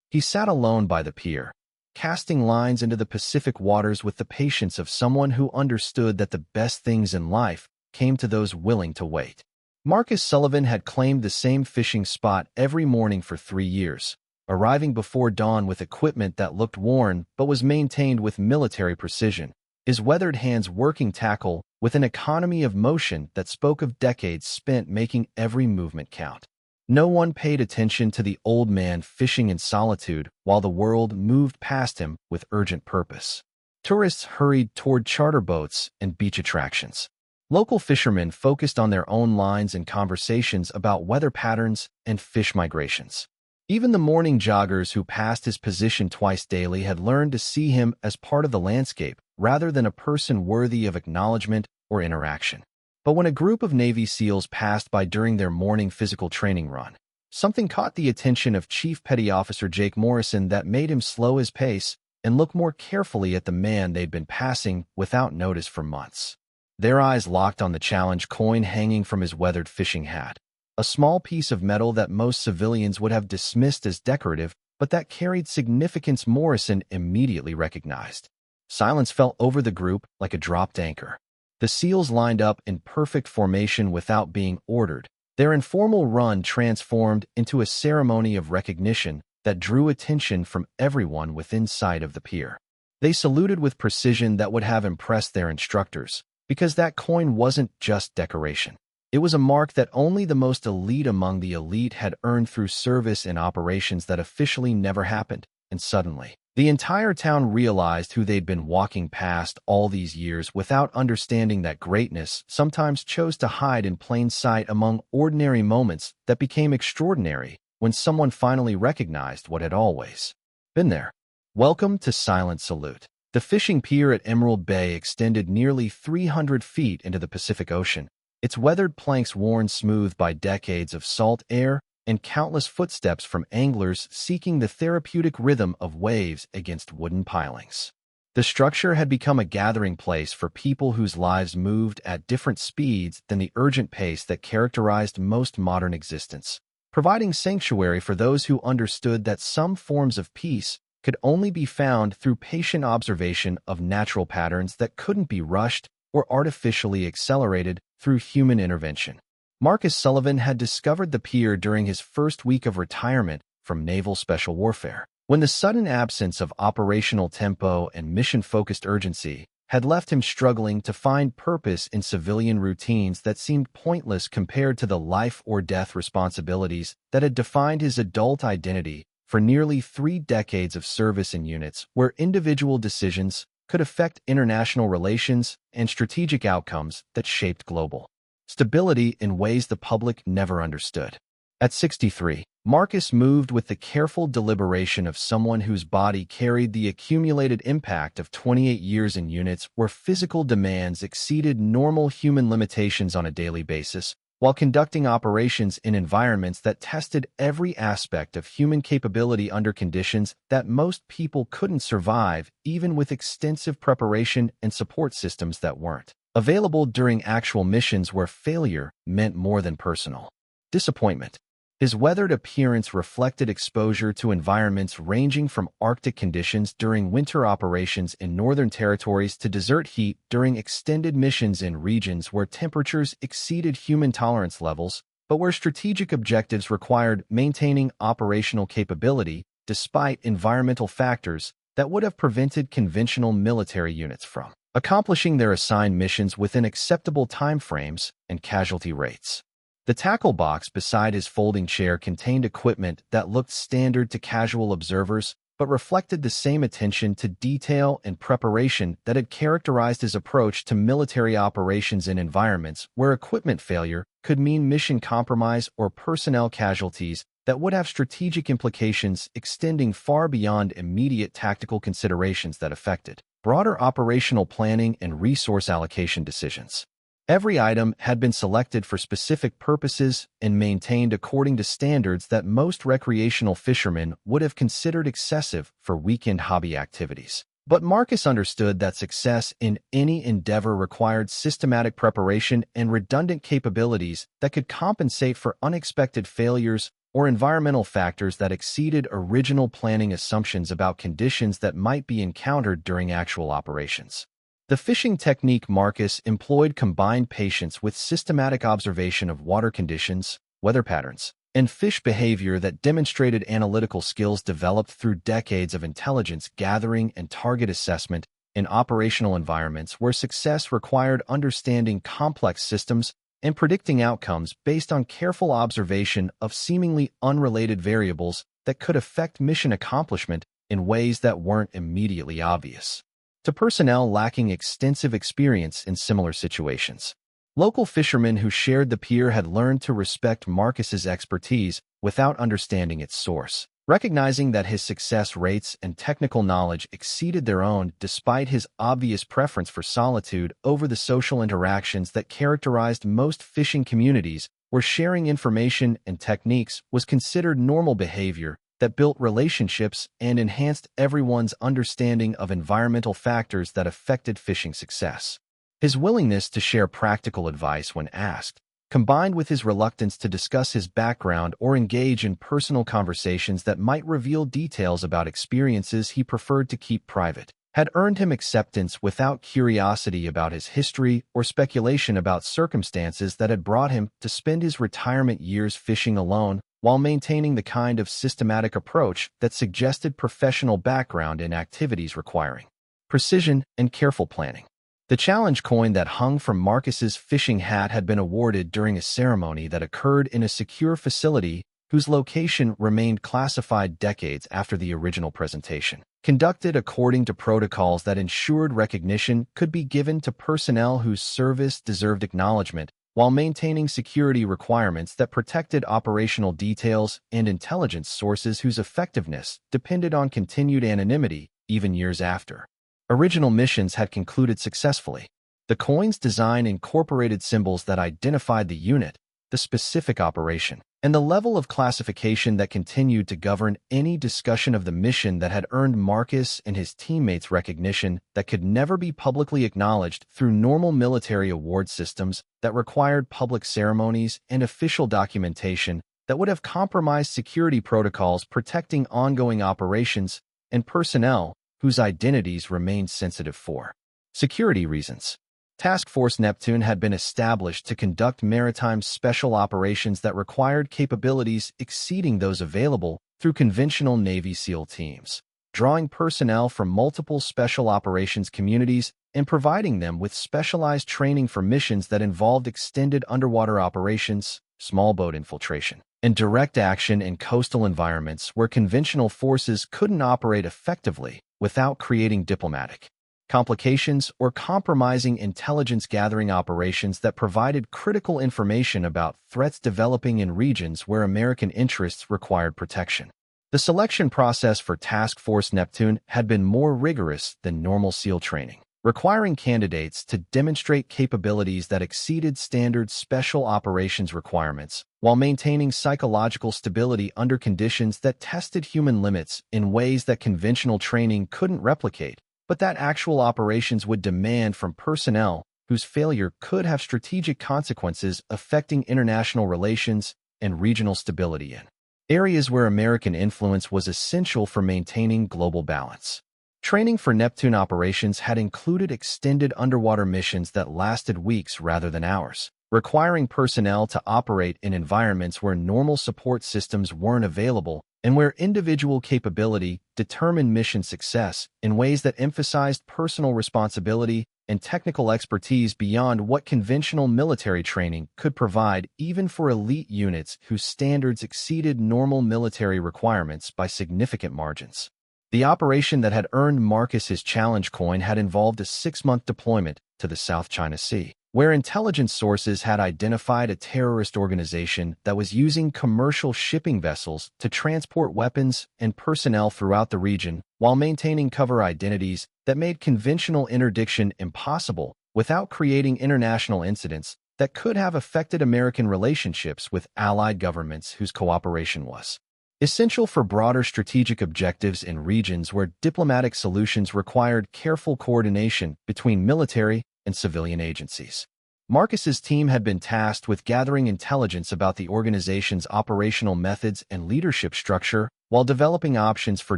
He sat alone by the pier, casting lines into the Pacific waters with the patience of someone who understood that the best things in life came to those willing to wait. Marcus Sullivan had claimed the same fishing spot every morning for 3 years, arriving before dawn with equipment that looked worn but was maintained with military precision, his weathered hands working tackle with an economy of motion that spoke of decades spent making every movement count. No one paid attention to the old man fishing in solitude while the world moved past him with urgent purpose. Tourists hurried toward charter boats and beach attractions. Local fishermen focused on their own lines and conversations about weather patterns and fish migrations. Even the morning joggers who passed his position twice daily had learned to see him as part of the landscape rather than a person worthy of acknowledgement or interaction. But when a group of Navy SEALs passed by during their morning physical training run, something caught the attention of Chief Petty Officer Jake Morrison that made him slow his pace and look more carefully at the man they'd been passing without notice for months. Their eyes locked on the challenge coin hanging from his weathered fishing hat, a small piece of metal that most civilians would have dismissed as decorative, but that carried significance Morrison immediately recognized. Silence fell over the group like a dropped anchor. The SEALs lined up in perfect formation without being ordered. Their informal run transformed into a ceremony of recognition that drew attention from everyone within sight of the pier. They saluted with precision that would have impressed their instructors, because that coin wasn't just decoration. It was a mark that only the most elite among the elite had earned through service in operations that officially never happened, and suddenly, the entire town realized who they'd been walking past all these years without understanding that greatness sometimes chose to hide in plain sight among ordinary moments that became extraordinary when someone finally recognized what had always been there. Welcome to Silent Salute. The fishing pier at Emerald Bay extended nearly 300 feet into the Pacific Ocean, its weathered planks worn smooth by decades of salt air and countless footsteps from anglers seeking the therapeutic rhythm of waves against wooden pilings. The structure had become a gathering place for people whose lives moved at different speeds than the urgent pace that characterized most modern existence, providing sanctuary for those who understood that some forms of peace could only be found through patient observation of natural patterns that couldn't be rushed or artificially accelerated through human intervention. Marcus Sullivan had discovered the pier during his first week of retirement from naval special warfare, when the sudden absence of operational tempo and mission-focused urgency had left him struggling to find purpose in civilian routines that seemed pointless compared to the life-or-death responsibilities that had defined his adult identity for nearly 3 decades of service in units where individual decisions could affect international relations and strategic outcomes that shaped global stability in ways the public never understood. At 63, Marcus moved with the careful deliberation of someone whose body carried the accumulated impact of 28 years in units where physical demands exceeded normal human limitations on a daily basis, while conducting operations in environments that tested every aspect of human capability under conditions that most people couldn't survive, even with extensive preparation and support systems that weren't available during actual missions where failure meant more than personal disappointment. His weathered appearance reflected exposure to environments ranging from Arctic conditions during winter operations in northern territories to desert heat during extended missions in regions where temperatures exceeded human tolerance levels, but where strategic objectives required maintaining operational capability despite environmental factors that would have prevented conventional military units from accomplishing their assigned missions within acceptable timeframes and casualty rates. The tackle box beside his folding chair contained equipment that looked standard to casual observers, but reflected the same attention to detail and preparation that had characterized his approach to military operations in environments where equipment failure could mean mission compromise or personnel casualties that would have strategic implications extending far beyond immediate tactical considerations that affected broader operational planning and resource allocation decisions. Every item had been selected for specific purposes and maintained according to standards that most recreational fishermen would have considered excessive for weekend hobby activities. But Marcus understood that success in any endeavor required systematic preparation and redundant capabilities that could compensate for unexpected failures or environmental factors that exceeded original planning assumptions about conditions that might be encountered during actual operations. The fishing technique Marcus employed combined patience with systematic observation of water conditions, weather patterns, and fish behavior that demonstrated analytical skills developed through decades of intelligence gathering and target assessment in operational environments where success required understanding complex systems and predicting outcomes based on careful observation of seemingly unrelated variables that could affect mission accomplishment in ways that weren't immediately obvious to personnel lacking extensive experience in similar situations. Local fishermen who shared the pier had learned to respect Marcus's expertise without understanding its source, recognizing that his success rates and technical knowledge exceeded their own despite his obvious preference for solitude over the social interactions that characterized most fishing communities where sharing information and techniques was considered normal behavior that built relationships and enhanced everyone's understanding of environmental factors that affected fishing success. His willingness to share practical advice when asked, combined with his reluctance to discuss his background or engage in personal conversations that might reveal details about experiences he preferred to keep private, had earned him acceptance without curiosity about his history or speculation about circumstances that had brought him to spend his retirement years fishing alone while maintaining the kind of systematic approach that suggested professional background in activities requiring precision and careful planning. The challenge coin that hung from Marcus's fishing hat had been awarded during a ceremony that occurred in a secure facility whose location remained classified decades after the original presentation. Conducted according to protocols that ensured recognition could be given to personnel whose service deserved acknowledgement while maintaining security requirements that protected operational details and intelligence sources whose effectiveness depended on continued anonymity even years after original missions had concluded successfully. The coin's design incorporated symbols that identified the unit, the specific operation, and the level of classification that continued to govern any discussion of the mission that had earned Marcus and his teammates recognition that could never be publicly acknowledged through normal military award systems that required public ceremonies and official documentation that would have compromised security protocols protecting ongoing operations and personnel whose identities remained sensitive for security reasons. Task Force Neptune had been established to conduct maritime special operations that required capabilities exceeding those available through conventional Navy SEAL teams, drawing personnel from multiple special operations communities and providing them with specialized training for missions that involved extended underwater operations, small boat infiltration, and direct action in coastal environments where conventional forces couldn't operate effectively without creating diplomatic complications or compromising intelligence-gathering operations that provided critical information about threats developing in regions where American interests required protection. The selection process for Task Force Neptune had been more rigorous than normal SEAL training, requiring candidates to demonstrate capabilities that exceeded standard special operations requirements while maintaining psychological stability under conditions that tested human limits in ways that conventional training couldn't replicate, but that actual operations would demand from personnel whose failure could have strategic consequences affecting international relations and regional stability in areas where American influence was essential for maintaining global balance. Training for Neptune operations had included extended underwater missions that lasted weeks rather than hours, requiring personnel to operate in environments where normal support systems weren't available and where individual capability determined mission success in ways that emphasized personal responsibility and technical expertise beyond what conventional military training could provide, even for elite units whose standards exceeded normal military requirements by significant margins. The operation that had earned Marcus his challenge coin had involved a 6-month deployment to the South China Sea, where intelligence sources had identified a terrorist organization that was using commercial shipping vessels to transport weapons and personnel throughout the region while maintaining cover identities that made conventional interdiction impossible without creating international incidents that could have affected American relationships with allied governments whose cooperation was essential for broader strategic objectives in regions where diplomatic solutions required careful coordination between military and civilian agencies. Marcus's team had been tasked with gathering intelligence about the organization's operational methods and leadership structure while developing options for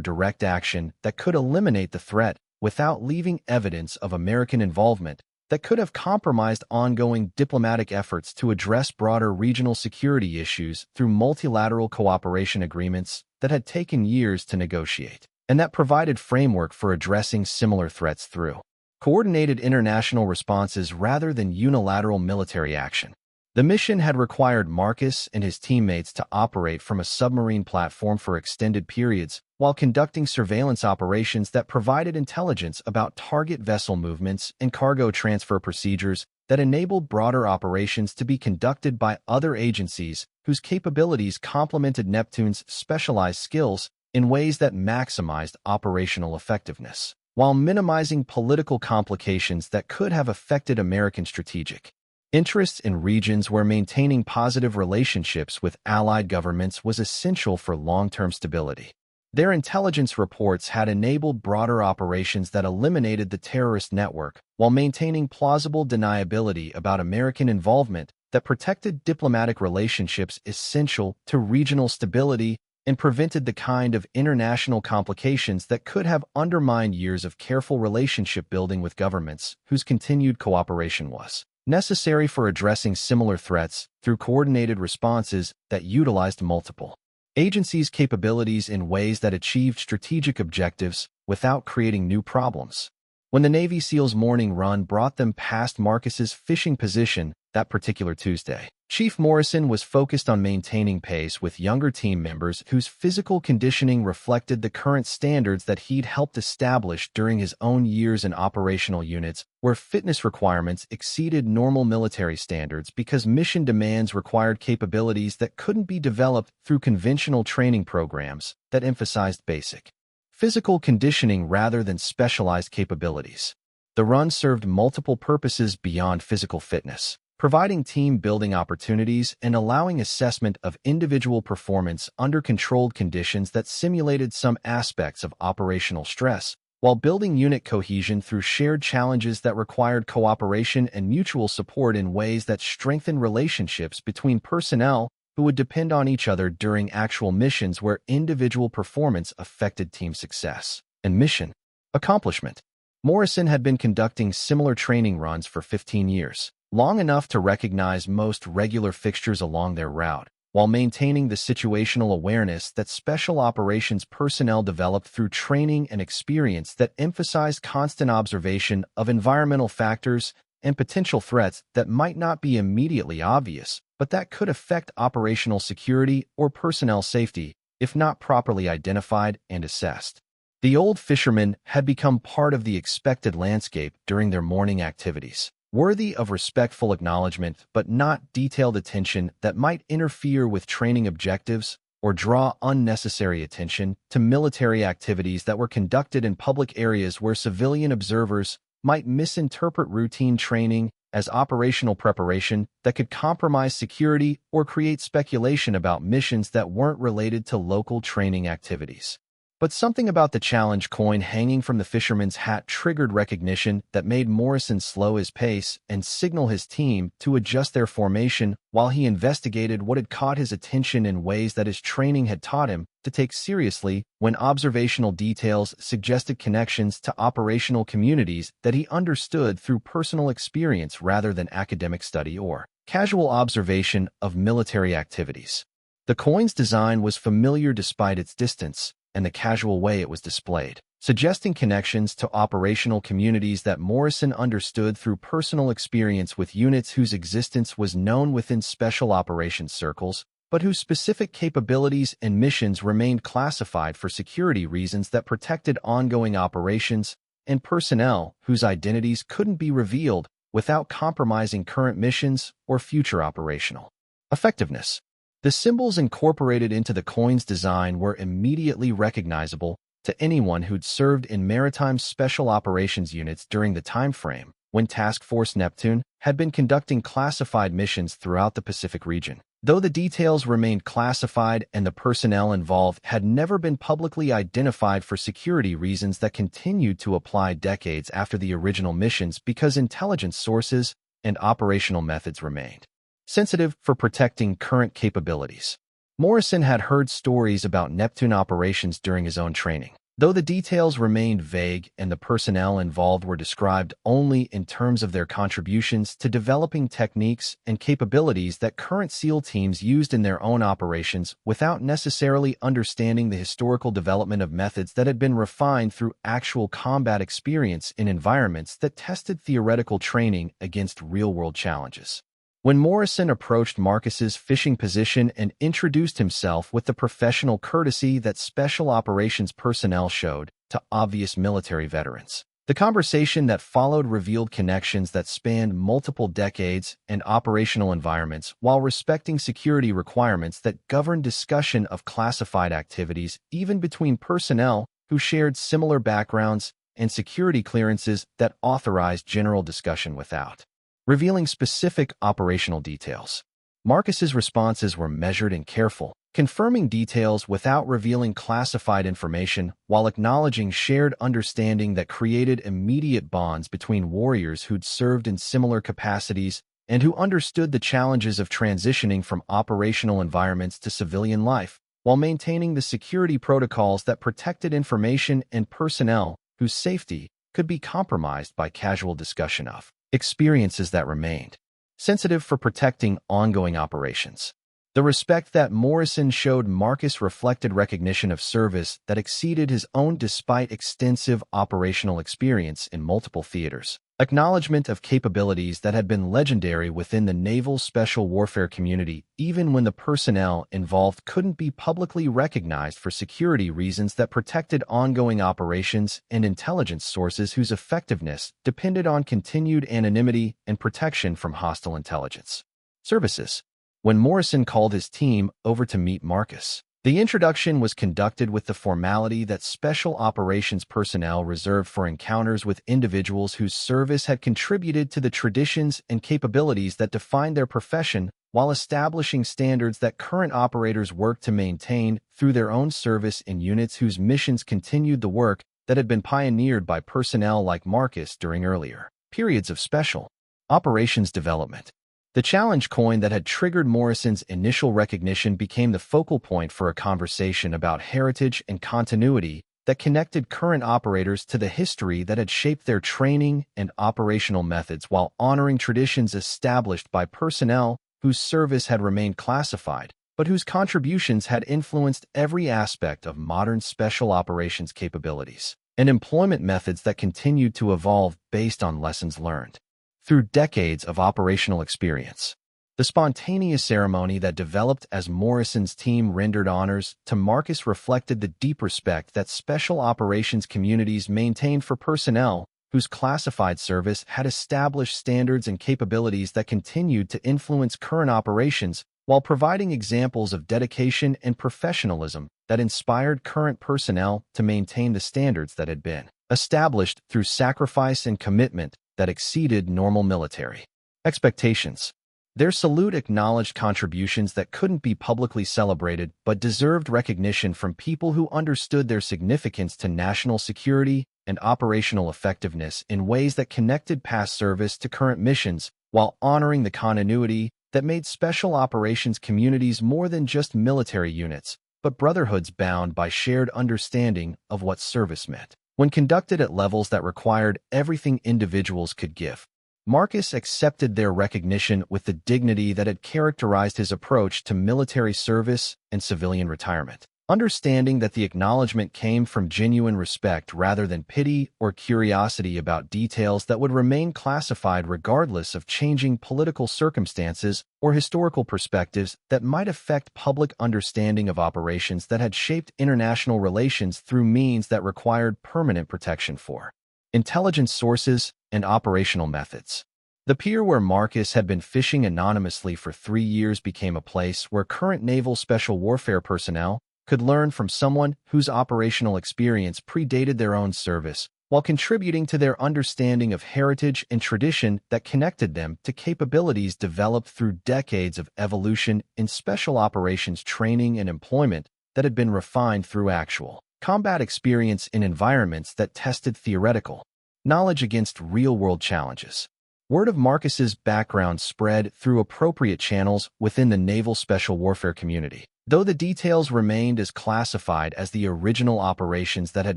direct action that could eliminate the threat without leaving evidence of American involvement that could have compromised ongoing diplomatic efforts to address broader regional security issues through multilateral cooperation agreements that had taken years to negotiate, and that provided framework for addressing similar threats through coordinated international responses rather than unilateral military action. The mission had required Marcus and his teammates to operate from a submarine platform for extended periods while conducting surveillance operations that provided intelligence about target vessel movements and cargo transfer procedures that enabled broader operations to be conducted by other agencies whose capabilities complemented Neptune's specialized skills in ways that maximized operational effectiveness, while minimizing political complications that could have affected American strategic interests in regions where maintaining positive relationships with allied governments was essential for long-term stability. Their intelligence reports had enabled broader operations that eliminated the terrorist network while maintaining plausible deniability about American involvement that protected diplomatic relationships essential to regional stability and prevented the kind of international complications that could have undermined years of careful relationship building with governments whose continued cooperation was necessary for addressing similar threats through coordinated responses that utilized multiple agencies' capabilities in ways that achieved strategic objectives without creating new problems. When the Navy SEALs' morning run brought them past Marcus's fishing position that particular Tuesday, Chief Morrison was focused on maintaining pace with younger team members whose physical conditioning reflected the current standards that he'd helped establish during his own years in operational units where fitness requirements exceeded normal military standards because mission demands required capabilities that couldn't be developed through conventional training programs that emphasized basic physical conditioning rather than specialized capabilities. The run served multiple purposes beyond physical fitness, providing team-building opportunities and allowing assessment of individual performance under controlled conditions that simulated some aspects of operational stress, while building unit cohesion through shared challenges that required cooperation and mutual support in ways that strengthened relationships between personnel who would depend on each other during actual missions where individual performance affected team success and mission accomplishment. Morrison had been conducting similar training runs for 15 years, long enough to recognize most regular fixtures along their route, while maintaining the situational awareness that special operations personnel developed through training and experience that emphasized constant observation of environmental factors and potential threats that might not be immediately obvious, but that could affect operational security or personnel safety if not properly identified and assessed. The old fishermen had become part of the expected landscape during their morning activities, worthy of respectful acknowledgement but not detailed attention that might interfere with training objectives or draw unnecessary attention to military activities that were conducted in public areas where civilian observers might misinterpret routine training as operational preparation that could compromise security or create speculation about missions that weren't related to local training activities. But something about the challenge coin hanging from the fisherman's hat triggered recognition that made Morrison slow his pace and signal his team to adjust their formation while he investigated what had caught his attention in ways that his training had taught him to take seriously when observational details suggested connections to operational communities that he understood through personal experience rather than academic study or casual observation of military activities. The coin's design was familiar despite its distance and the casual way it was displayed, suggesting connections to operational communities that Morrison understood through personal experience with units whose existence was known within special operations circles, but whose specific capabilities and missions remained classified for security reasons that protected ongoing operations, and personnel whose identities couldn't be revealed without compromising current missions or future operational effectiveness. The symbols incorporated into the coin's design were immediately recognizable to anyone who'd served in maritime special operations units during the time frame when Task Force Neptune had been conducting classified missions throughout the Pacific region. Though the details remained classified and the personnel involved had never been publicly identified for security reasons that continued to apply decades after the original missions because intelligence sources and operational methods remained sensitive for protecting current capabilities. Morrison had heard stories about Neptune operations during his own training, though the details remained vague and the personnel involved were described only in terms of their contributions to developing techniques and capabilities that current SEAL teams used in their own operations without necessarily understanding the historical development of methods that had been refined through actual combat experience in environments that tested theoretical training against real-world challenges. When Morrison approached Marcus's fishing position and introduced himself with the professional courtesy that special operations personnel showed to obvious military veterans, the conversation that followed revealed connections that spanned multiple decades and operational environments while respecting security requirements that governed discussion of classified activities even between personnel who shared similar backgrounds and security clearances that authorized general discussion without revealing specific operational details. Marcus's responses were measured and careful, confirming details without revealing classified information while acknowledging shared understanding that created immediate bonds between warriors who'd served in similar capacities and who understood the challenges of transitioning from operational environments to civilian life, while maintaining the security protocols that protected information and personnel whose safety could be compromised by casual discussion of experiences that remained sensitive for protecting ongoing operations. The respect that Morrison showed Marcus reflected recognition of service that exceeded his own despite extensive operational experience in multiple theaters, acknowledgement of capabilities that had been legendary within the naval special warfare community even when the personnel involved couldn't be publicly recognized for security reasons that protected ongoing operations and intelligence sources whose effectiveness depended on continued anonymity and protection from hostile intelligence services. When Morrison called his team over to meet Marcus, the introduction was conducted with the formality that special operations personnel reserved for encounters with individuals whose service had contributed to the traditions and capabilities that defined their profession while establishing standards that current operators work to maintain through their own service in units whose missions continued the work that had been pioneered by personnel like Marcus during earlier periods of special operations development. The challenge coin that had triggered Morrison's initial recognition became the focal point for a conversation about heritage and continuity that connected current operators to the history that had shaped their training and operational methods while honoring traditions established by personnel whose service had remained classified, but whose contributions had influenced every aspect of modern special operations capabilities and employment methods that continued to evolve based on lessons learned through decades of operational experience. The spontaneous ceremony that developed as Morrison's team rendered honors to Marcus reflected the deep respect that special operations communities maintained for personnel whose classified service had established standards and capabilities that continued to influence current operations while providing examples of dedication and professionalism that inspired current personnel to maintain the standards that had been established through sacrifice and commitment that exceeded normal military expectations. Their salute acknowledged contributions that couldn't be publicly celebrated but deserved recognition from people who understood their significance to national security and operational effectiveness in ways that connected past service to current missions while honoring the continuity that made special operations communities more than just military units, but brotherhoods bound by shared understanding of what service meant. When conducted at levels that required everything individuals could give, Marcus accepted their recognition with the dignity that had characterized his approach to military service and civilian retirement, understanding that the acknowledgement came from genuine respect rather than pity or curiosity about details that would remain classified regardless of changing political circumstances or historical perspectives that might affect public understanding of operations that had shaped international relations through means that required permanent protection for intelligence sources and operational methods. The pier where Marcus had been fishing anonymously for 3 years became a place where current naval special warfare personnel could learn from someone whose operational experience predated their own service, while contributing to their understanding of heritage and tradition that connected them to capabilities developed through decades of evolution in special operations training and employment that had been refined through actual combat experience in environments that tested theoretical knowledge against real-world challenges. Word of Marcus's background spread through appropriate channels within the naval special warfare community, though the details remained as classified as the original operations that had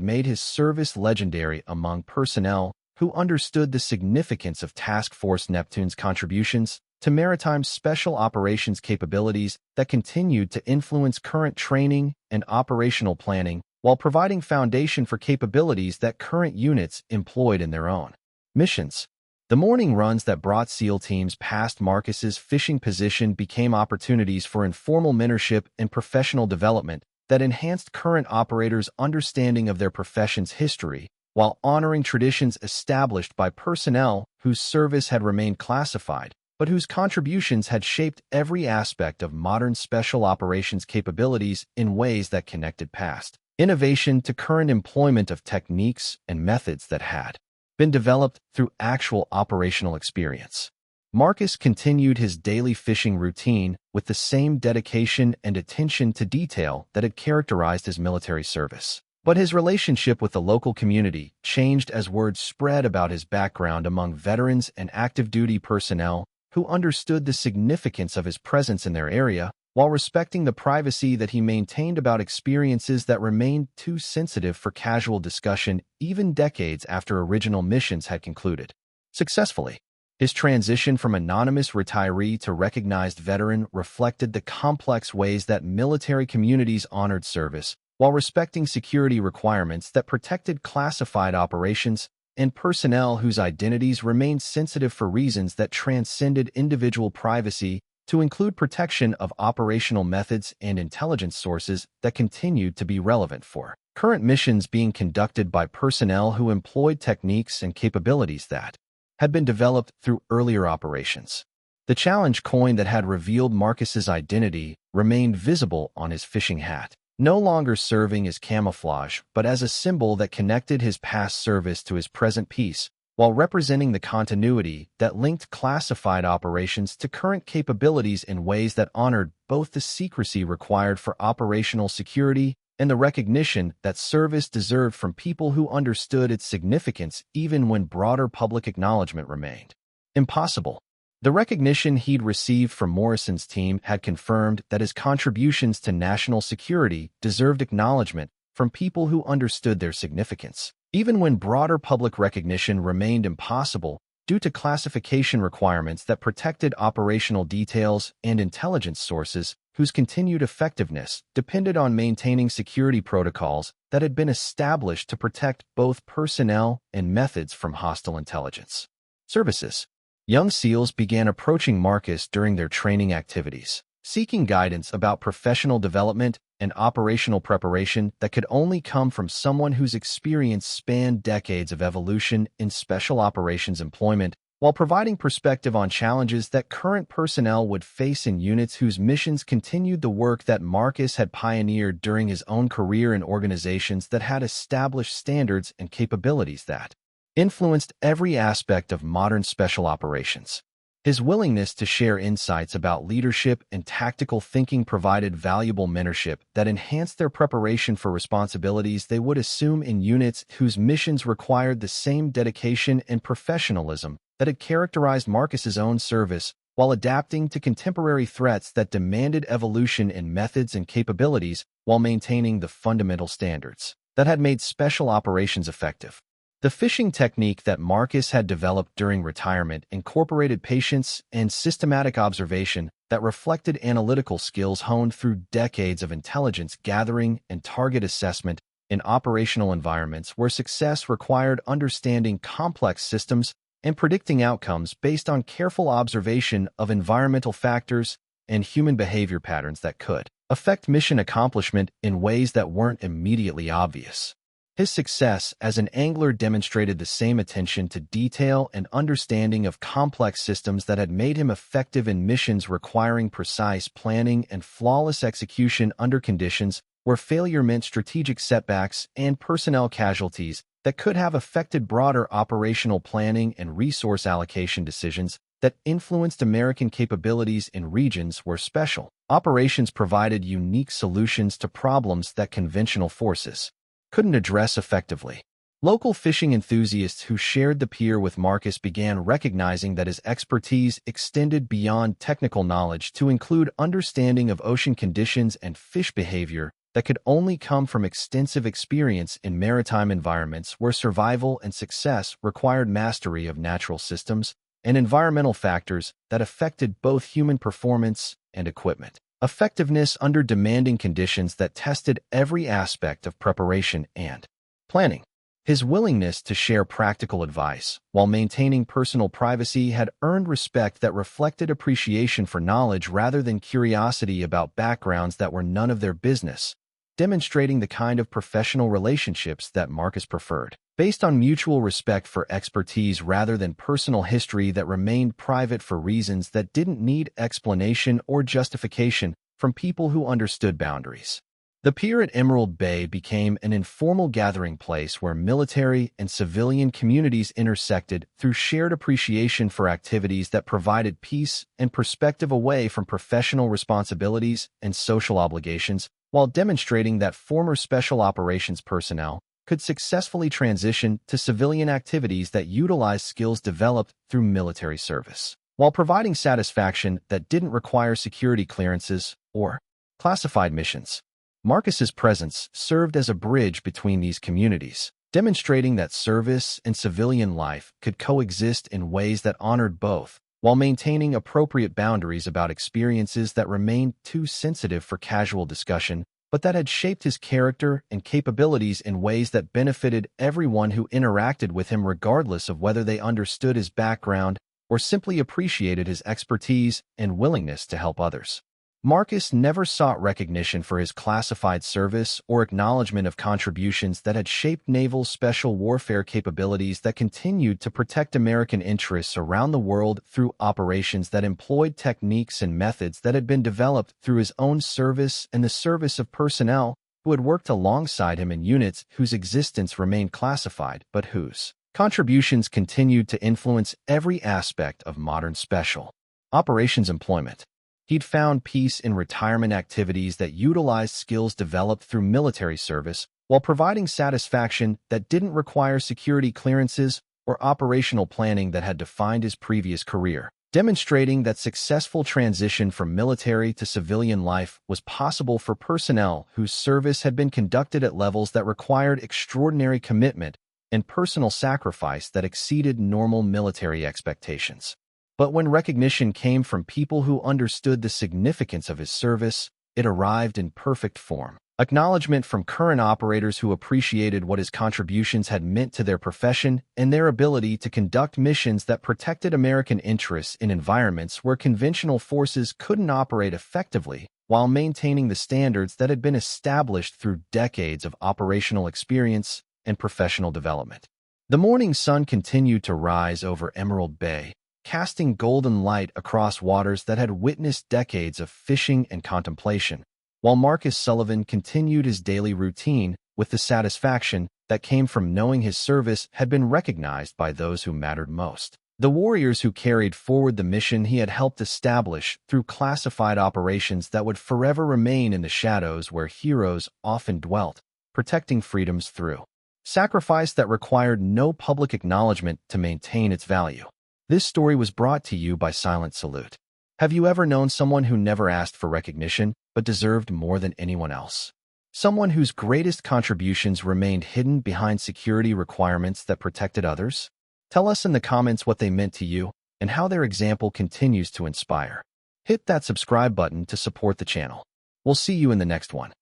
made his service legendary among personnel who understood the significance of Task Force Neptune's contributions to maritime special operations capabilities that continued to influence current training and operational planning while providing foundation for capabilities that current units employed in their own missions. The morning runs that brought SEAL teams past Marcus's fishing position became opportunities for informal mentorship and professional development that enhanced current operators' understanding of their profession's history while honoring traditions established by personnel whose service had remained classified, but whose contributions had shaped every aspect of modern special operations capabilities in ways that connected past innovation to current employment of techniques and methods that had been developed through actual operational experience. Marcus continued his daily fishing routine with the same dedication and attention to detail that had characterized his military service. But his relationship with the local community changed as word spread about his background among veterans and active duty personnel who understood the significance of his presence in their area while respecting the privacy that he maintained about experiences that remained too sensitive for casual discussion even decades after original missions had concluded successfully. His transition from anonymous retiree to recognized veteran reflected the complex ways that military communities honored service while respecting security requirements that protected classified operations and personnel whose identities remained sensitive for reasons that transcended individual privacy to include protection of operational methods and intelligence sources that continued to be relevant for current missions being conducted by personnel who employed techniques and capabilities that had been developed through earlier operations. The challenge coin that had revealed Marcus's identity remained visible on his fishing hat, no longer serving as camouflage but as a symbol that connected his past service to his present peace, while representing the continuity that linked classified operations to current capabilities in ways that honored both the secrecy required for operational security and the recognition that service deserved from people who understood its significance even when broader public acknowledgement remained impossible. The recognition he'd received from Morrison's team had confirmed that his contributions to national security deserved acknowledgement from people who understood their significance, even when broader public recognition remained impossible due to classification requirements that protected operational details and intelligence sources whose continued effectiveness depended on maintaining security protocols that had been established to protect both personnel and methods from hostile intelligence services. Young SEALs began approaching Marcus during their training activities, seeking guidance about professional development and operational preparation that could only come from someone whose experience spanned decades of evolution in special operations employment, while providing perspective on challenges that current personnel would face in units whose missions continued the work that Marcus had pioneered during his own career in organizations that had established standards and capabilities that influenced every aspect of modern special operations. His willingness to share insights about leadership and tactical thinking provided valuable mentorship that enhanced their preparation for responsibilities they would assume in units whose missions required the same dedication and professionalism that had characterized Marcus's own service, while adapting to contemporary threats that demanded evolution in methods and capabilities while maintaining the fundamental standards that had made special operations effective. The fishing technique that Marcus had developed during retirement incorporated patience and systematic observation that reflected analytical skills honed through decades of intelligence gathering and target assessment in operational environments where success required understanding complex systems and predicting outcomes based on careful observation of environmental factors and human behavior patterns that could affect mission accomplishment in ways that weren't immediately obvious. His success as an angler demonstrated the same attention to detail and understanding of complex systems that had made him effective in missions requiring precise planning and flawless execution under conditions where failure meant strategic setbacks and personnel casualties that could have affected broader operational planning and resource allocation decisions that influenced American capabilities in regions where special operations provided unique solutions to problems that conventional forces couldn't address effectively. Local fishing enthusiasts who shared the pier with Marcus began recognizing that his expertise extended beyond technical knowledge to include understanding of ocean conditions and fish behavior that could only come from extensive experience in maritime environments where survival and success required mastery of natural systems and environmental factors that affected both human performance and equipment. Effectiveness under demanding conditions that tested every aspect of preparation and planning. His willingness to share practical advice while maintaining personal privacy had earned respect that reflected appreciation for knowledge rather than curiosity about backgrounds that were none of their business, demonstrating the kind of professional relationships that Marcus preferred, based on mutual respect for expertise rather than personal history that remained private for reasons that didn't need explanation or justification from people who understood boundaries. The pier at Emerald Bay became an informal gathering place where military and civilian communities intersected through shared appreciation for activities that provided peace and perspective away from professional responsibilities and social obligations, while demonstrating that former special operations personnel could successfully transition to civilian activities that utilized skills developed through military service, while providing satisfaction that didn't require security clearances or classified missions. Marcus's presence served as a bridge between these communities, demonstrating that service and civilian life could coexist in ways that honored both, while maintaining appropriate boundaries about experiences that remained too sensitive for casual discussion, but that had shaped his character and capabilities in ways that benefited everyone who interacted with him regardless of whether they understood his background or simply appreciated his expertise and willingness to help others. Marcus never sought recognition for his classified service or acknowledgement of contributions that had shaped naval special warfare capabilities that continued to protect American interests around the world through operations that employed techniques and methods that had been developed through his own service and the service of personnel who had worked alongside him in units whose existence remained classified but whose contributions continued to influence every aspect of modern special operations employment. He'd found peace in retirement activities that utilized skills developed through military service while providing satisfaction that didn't require security clearances or operational planning that had defined his previous career, demonstrating that successful transition from military to civilian life was possible for personnel whose service had been conducted at levels that required extraordinary commitment and personal sacrifice that exceeded normal military expectations. But when recognition came from people who understood the significance of his service, it arrived in perfect form. Acknowledgement from current operators who appreciated what his contributions had meant to their profession and their ability to conduct missions that protected American interests in environments where conventional forces couldn't operate effectively, while maintaining the standards that had been established through decades of operational experience and professional development. The morning sun continued to rise over Emerald Bay, casting golden light across waters that had witnessed decades of fishing and contemplation, while Marcus Sullivan continued his daily routine with the satisfaction that came from knowing his service had been recognized by those who mattered most. The warriors who carried forward the mission he had helped establish through classified operations that would forever remain in the shadows where heroes often dwelt, protecting freedoms through sacrifice that required no public acknowledgement to maintain its value. This story was brought to you by Silent Salute. Have you ever known someone who never asked for recognition but deserved more than anyone else? Someone whose greatest contributions remained hidden behind security requirements that protected others? Tell us in the comments what they meant to you and how their example continues to inspire. Hit that subscribe button to support the channel. We'll see you in the next one.